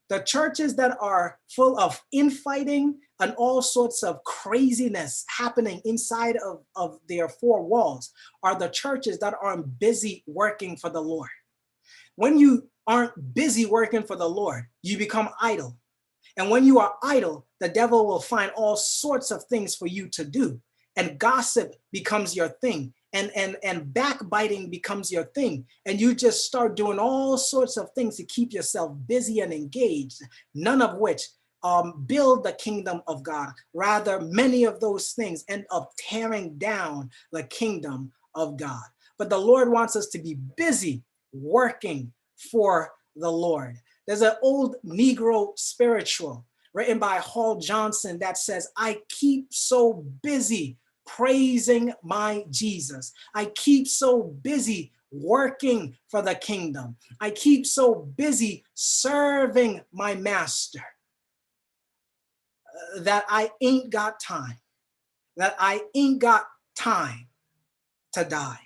the churches that are full of infighting and all sorts of craziness happening inside of their four walls are the churches that aren't busy working for the Lord. When you aren't busy working for the Lord, you become idle. And when you are idle, the devil will find all sorts of things for you to do. And gossip becomes your thing. And backbiting becomes your thing. And you just start doing all sorts of things to keep yourself busy and engaged, none of which build the kingdom of God. Rather, many of those things end up tearing down the kingdom of God. But the Lord wants us to be busy working for the Lord. There's an old Negro spiritual written by Hall Johnson that says, I keep so busy praising my Jesus. I keep so busy working for the kingdom. I keep so busy serving my master that I ain't got time, to die.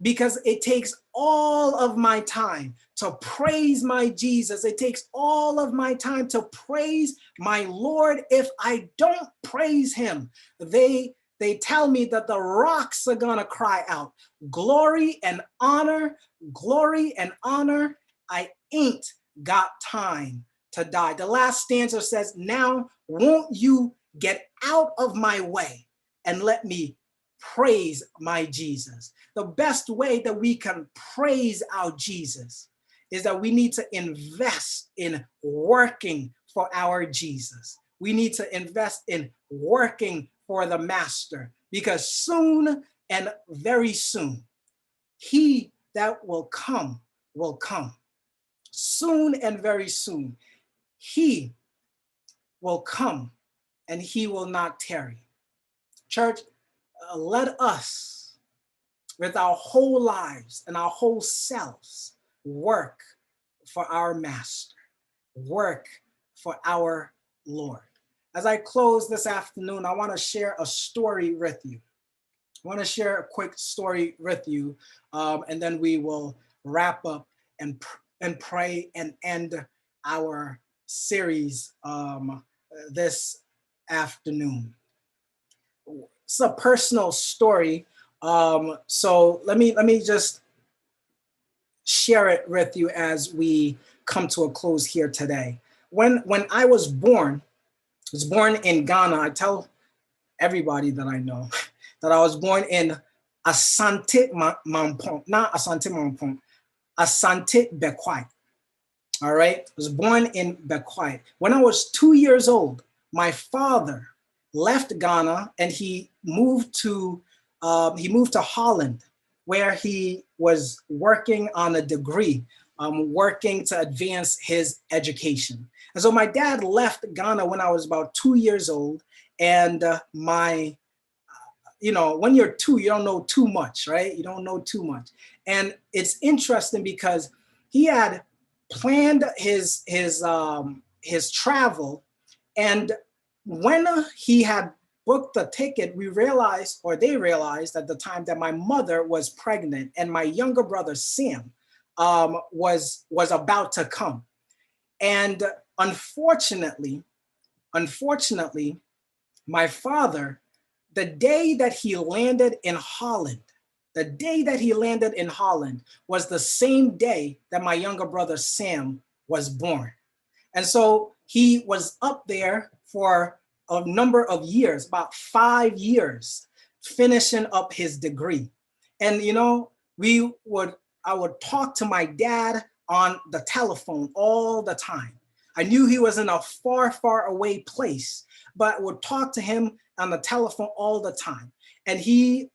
Because it takes all of my time to praise my Jesus. It takes all of my time to praise my Lord. If I don't praise him, they tell me that the rocks are gonna cry out, glory and honor, glory and honor. I ain't got time to die. The last stanza says, now won't you get out of my way and let me praise my Jesus. The best way that we can praise our Jesus is that we need to invest in working for our Jesus. We need to invest in working for the master, because soon and very soon, he that will come will come. Soon and very soon, he will come and he will not tarry. Church, let us, with our whole lives and our whole selves, work for our master, work for our Lord. As I close this afternoon, I want to share a story with you. I want to share a quick story with you, and then we will wrap up and pray and end our series this afternoon. It's a personal story, so let me just share it with you as we come to a close here today. When I was born in Ghana. I tell everybody that I know that I was born in Asante Mampong, not Asante Mampong, Asante Bekwai. All right, I was born in Bekwai. When I was 2 years old, my father left Ghana and he moved to Holland, where he was working on a degree, working to advance his education. And so my dad left Ghana when I was about 2 years old, and when you're 2, you don't know too much, right? You don't know too much. And it's interesting because he had planned his travel, and when he had booked the ticket, they realized at the time that my mother was pregnant and my younger brother Sam was about to come. And unfortunately, my father, the day that he landed in Holland, was the same day that my younger brother Sam was born. And so he was up there for a number of years, about 5 years, finishing up his degree. And, I would talk to my dad on the telephone all the time. I knew he was in a far, far away place, but I would talk to him on the telephone all the time. And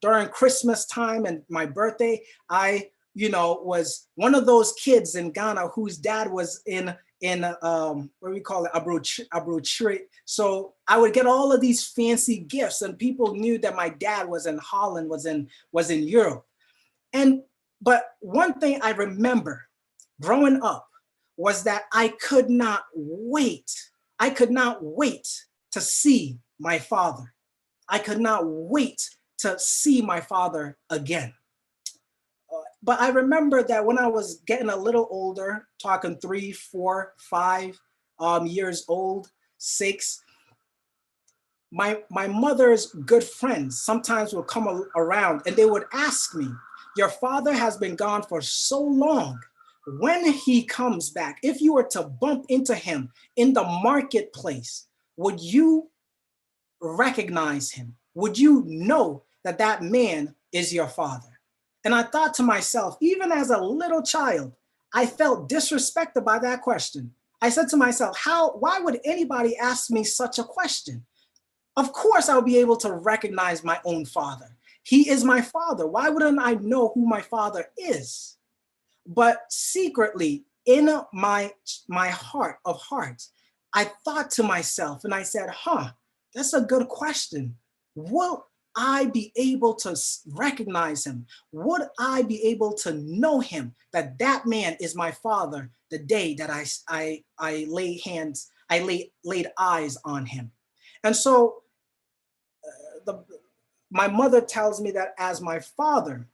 during Christmas time and my birthday, I, was one of those kids in Ghana whose dad was in what we call it, abrochiri. So I would get all of these fancy gifts, and people knew that my dad was in Holland, was in Europe. But one thing I remember growing up was that I could not wait to see my father. I could not wait to see my father again. But I remember that when I was getting a little older, talking 3, 4, 5 years old, 6, my mother's good friends sometimes would come around and they would ask me, your father has been gone for so long. When he comes back, if you were to bump into him in the marketplace, would you recognize him? Would you know that that man is your father? And I thought to myself, even as a little child, I felt disrespected by that question. I said to myself, why would anybody ask me such a question? Of course, I'll be able to recognize my own father. He is my father. Why wouldn't I know who my father is? But secretly, in my heart of hearts, I thought to myself and I said, that's a good question. Will I be able to recognize him? Would I be able to know him, that man is my father, the day that I laid eyes on him? And so my mother tells me that as my father,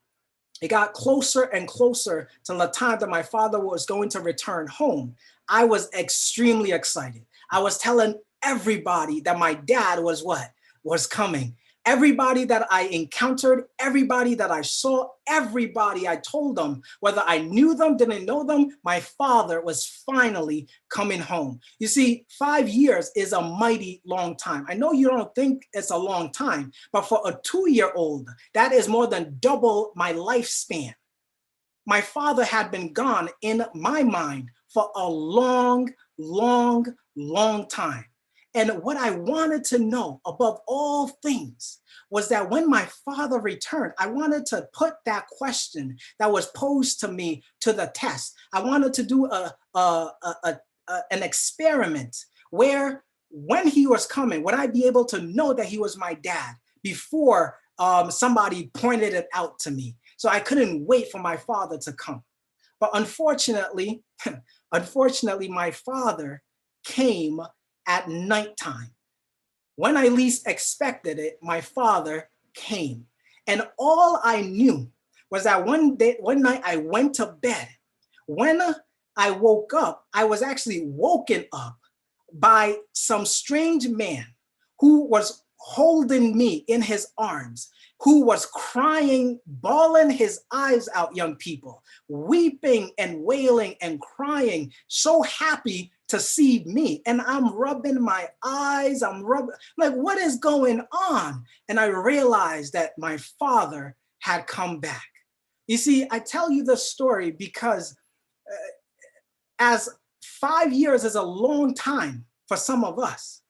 it got closer and closer to the time that my father was going to return home, I was extremely excited. I was telling everybody that my dad was coming. Everybody that I encountered, everybody that I saw, everybody I told them, whether I knew them, didn't know them, my father was finally coming home. You see, 5 years is a mighty long time. I know you don't think it's a long time, but for a 2-year-old, that is more than double my lifespan. My father had been gone in my mind for a long, long, long time. And what I wanted to know above all things was that when my father returned, I wanted to put that question that was posed to me to the test. I wanted to do an experiment where when he was coming, would I be able to know that he was my dad before somebody pointed it out to me? So I couldn't wait for my father to come. But unfortunately, my father came at nighttime. When I least expected it, my father came. And all I knew was that one night I went to bed. When I woke up, I was actually woken up by some strange man who was holding me in his arms, who was crying, bawling his eyes out, young people, weeping and wailing and crying, so happy to see me. And I'm rubbing my eyes, like, what is going on? And I realized that my father had come back. You see, I tell you this story because as 5 years is a long time for some of us,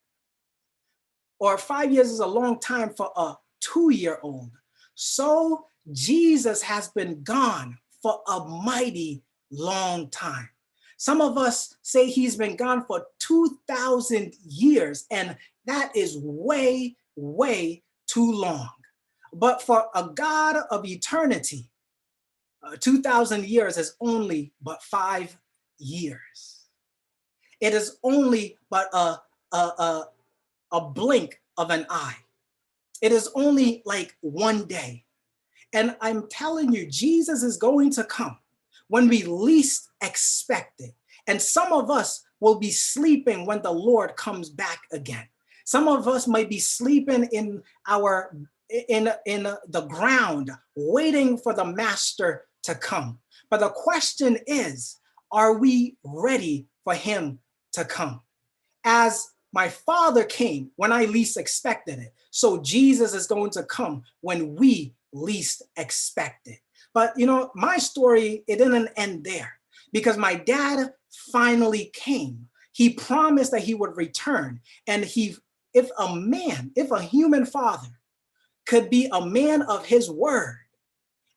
or 5 years is a long time for a 2-year-old, so Jesus has been gone for a mighty long time. Some of us say he's been gone for 2,000 years, and that is way, way too long. But for a God of eternity, 2,000 years is only but 5 years. It is only but a blink of an eye. It is only like one day. And I'm telling you, Jesus is going to come when we least expect it. And some of us will be sleeping when the Lord comes back again. Some of us might be sleeping in the ground, waiting for the master to come. But the question is, are we ready for him to come? As my Father came when I least expected it, so Jesus is going to come when we least expect it. But you know, my story, it didn't end there, because my dad finally came. He promised that he would return. And if a human father could be a man of his word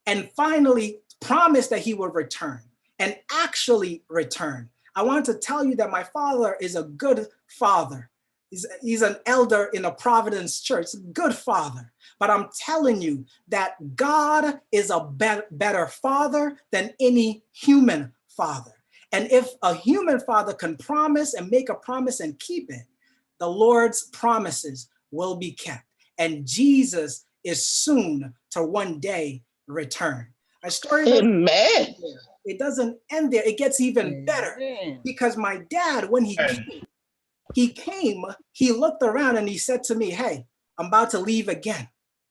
and finally promise that he would return and actually return, I want to tell you that my father is a good father. He's an elder in a Providence church, good father. But I'm telling you that God is a better father than any human father. And if a human father can promise and make a promise and keep it, the Lord's promises will be kept. And Jesus is soon to one day return. Our story Amen. it doesn't end there. It gets even better, because my dad, when he came, he looked around and he said to me, hey, I'm about to leave again.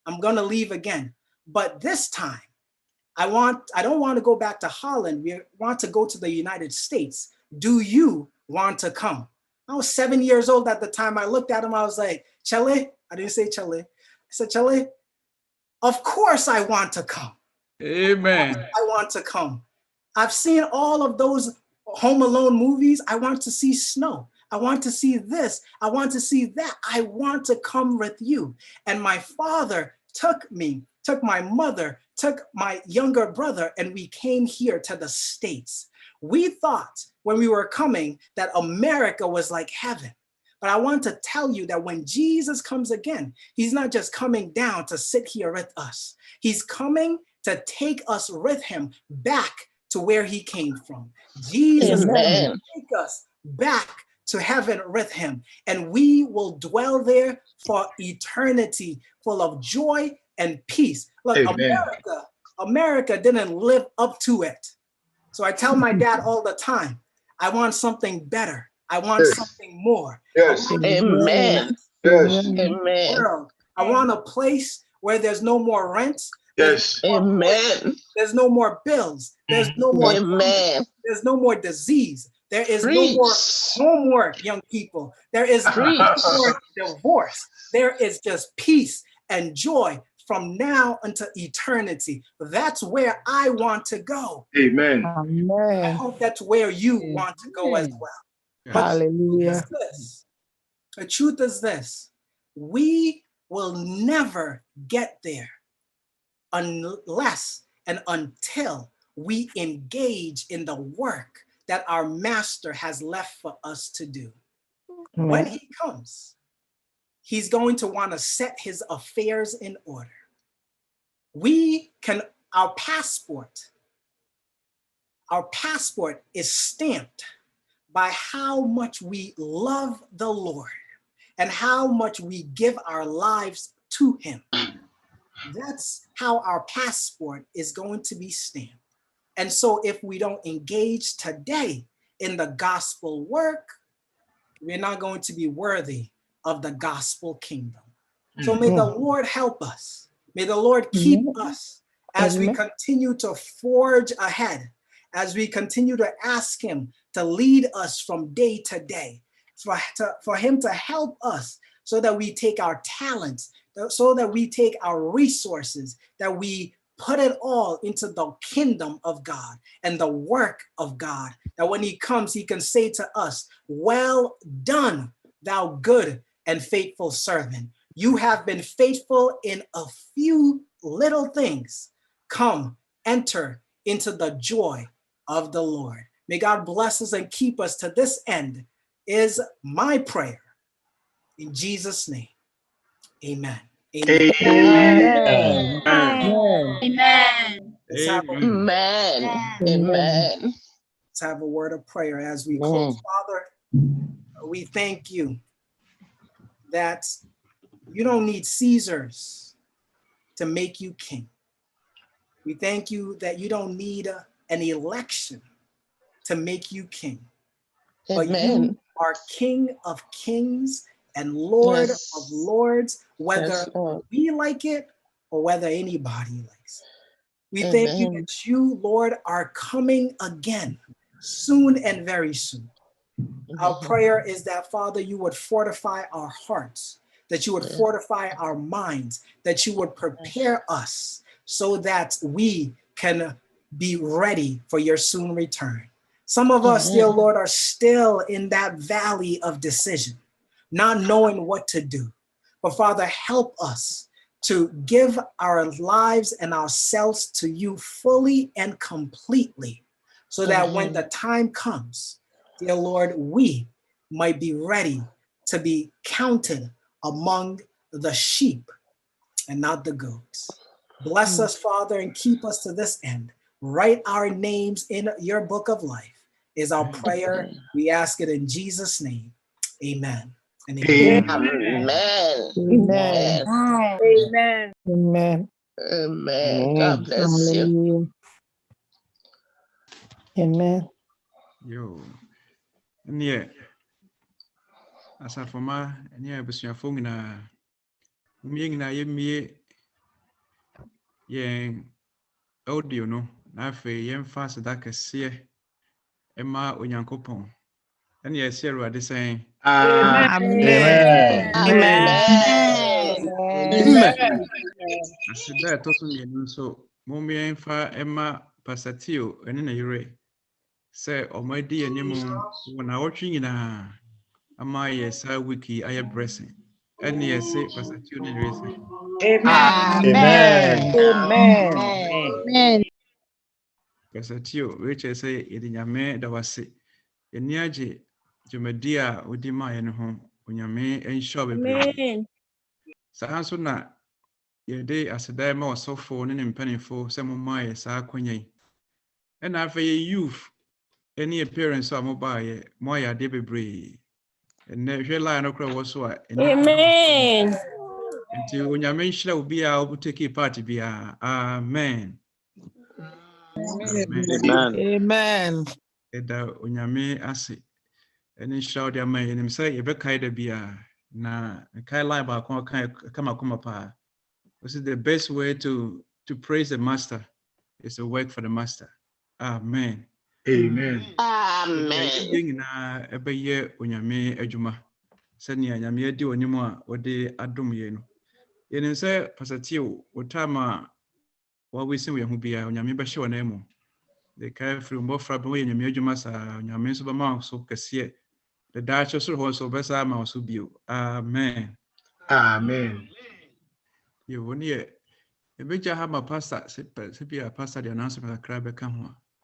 I'm going to leave again. But this time, I don't want to go back to Holland. We want to go to the United States. Do you want to come? I was 7 years old at the time. I looked at him. I was like, Chele? I didn't say Chele. I said, Chele, of course I want to come. Amen. I want to come. I've seen all of those Home Alone movies. I want to see snow. I want to see this. I want to see that. I want to come with you. And my father took me, took my mother, took my younger brother, and we came here to the States. We thought when we were coming that America was like heaven. But I want to tell you that when Jesus comes again, he's not just coming down to sit here with us. He's coming to take us with him back to where he came from. Jesus will take us back to heaven with him, and we will dwell there for eternity, full of joy and peace. Look, America didn't live up to it. So I tell my dad all the time, I want something better. I want something more. Yes. Amen. Yes. Amen. I want a place where there's no more rent. Yes. Amen. There's no more bills. There's no more. Amen. There's no more disease. There is no more homework, young people. There is no more divorce. There is just peace and joy from now until eternity. That's where I want to go. Amen. I hope that's where you want to go as well. But Hallelujah. the truth is this: we will never get there unless and until we engage in the work that our master has left for us to do. When he comes, he's going to want to set his affairs in order. Our passport is stamped by how much we love the Lord and how much we give our lives to him. That's how our passport is going to be stamped. And so if we don't engage today in the gospel work, we're not going to be worthy of the gospel kingdom. So may the Lord help us. May the Lord keep us as we continue to forge ahead, as we continue to ask him to lead us from day to day, for him to help us so that we take our talents, so that we take our resources, that we put it all into the kingdom of God and the work of God, that when he comes, he can say to us, well done, thou good and faithful servant. You have been faithful in a few little things. Come, enter into the joy of the Lord. May God bless us and keep us to this end is my prayer. In Jesus' name, amen. Amen. Amen. Amen. Let's have a Amen. Let's have a word of prayer as we close. Father, we thank you that you don't need Caesars to make you king. We thank you that you don't need an election to make you king. But you are King of kings and Lord of lords, whether we like it or whether anybody likes it. We thank you that you, Lord, are coming again soon and very soon. Our prayer is that, Father, you would fortify our hearts, that you would fortify our minds, that you would prepare us so that we can be ready for your soon return. Some of us, dear Lord, are still in that valley of decision, not knowing what to do. But Father, help us to give our lives and ourselves to you fully and completely, so that when the time comes, dear Lord, we might be ready to be counted among the sheep and not the goats. Bless us, Father, and keep us to this end. Write our names in your book of life is our prayer. We ask it in Jesus' name. Amen. And amen. Amen. Amen. God bless you. Amen. Yo. Yeah. Asafo ma ne abusuafo nyinaa. Mmie nyinaa yɛmmie yɛn audio no na afei yɛmfa aseda kɛseɛ ɛma Onyankopɔn. Ɛne yɛsɛ Awurade sɛn. Amen. Aseda ɛtɔ so mmienu nso momma yɛmfa ɛma Pastor Theo ɛne ne yere sɛ ɔmo adi anim wɔ n'awɔtwe nyinaa ama yɛ saa wiki ayɛ blessing. Ɛne yɛsɛ Pastor Theo ne ne yere sɛ. Amen. Pastor Theo, Rachel say yɛde Nyame da wase. Yɛni agye dwumadi a wodi maa yɛn ho Onyame nhyɛ bebree. Saa nso na yɛde aseda ma ɔsɔfo ne ne mpanimfo sɛ momma yɛ saa akonya yi. Ɛna afei yɛ youth ɛne yɛ parents a mobaa yɛ mo ayɛ adeɛ bebree. Ɛnɛ hwɛ line no kora wɔ so a Amen. nti Onyame nhyira obi a wobɛtake part biara. Amen. Amen. Ɛda Onyame ase. Ɛne nhyira wode ama yɛnim sɛ yɛbɛkae da biara na kae line baako kama paa. This is the best way to praise the master is to work for the master. Amen. Amen. Yɛn nyinaa ɛbɛyɛ Onyame adwuma sɛnea Nyame adi onim a wɔde adom yɛn no. Yɛnim sɛ Pastor Theo wotama wɔawesin yɛn ho biara Onyame bɛhyɛ wɔn amu. The kae firi mbɔfra bɛ wɔyɛ Nyame adwuma saa Onyame nso bɛma so kɛseɛ. The daakye soro hɔ nso bɛsa ama so bio. Amen. Yɛwɔ ne yɛ ɛbɛgya ha ma pastor sɛ bia pastor de announcement kakra bɛka ho a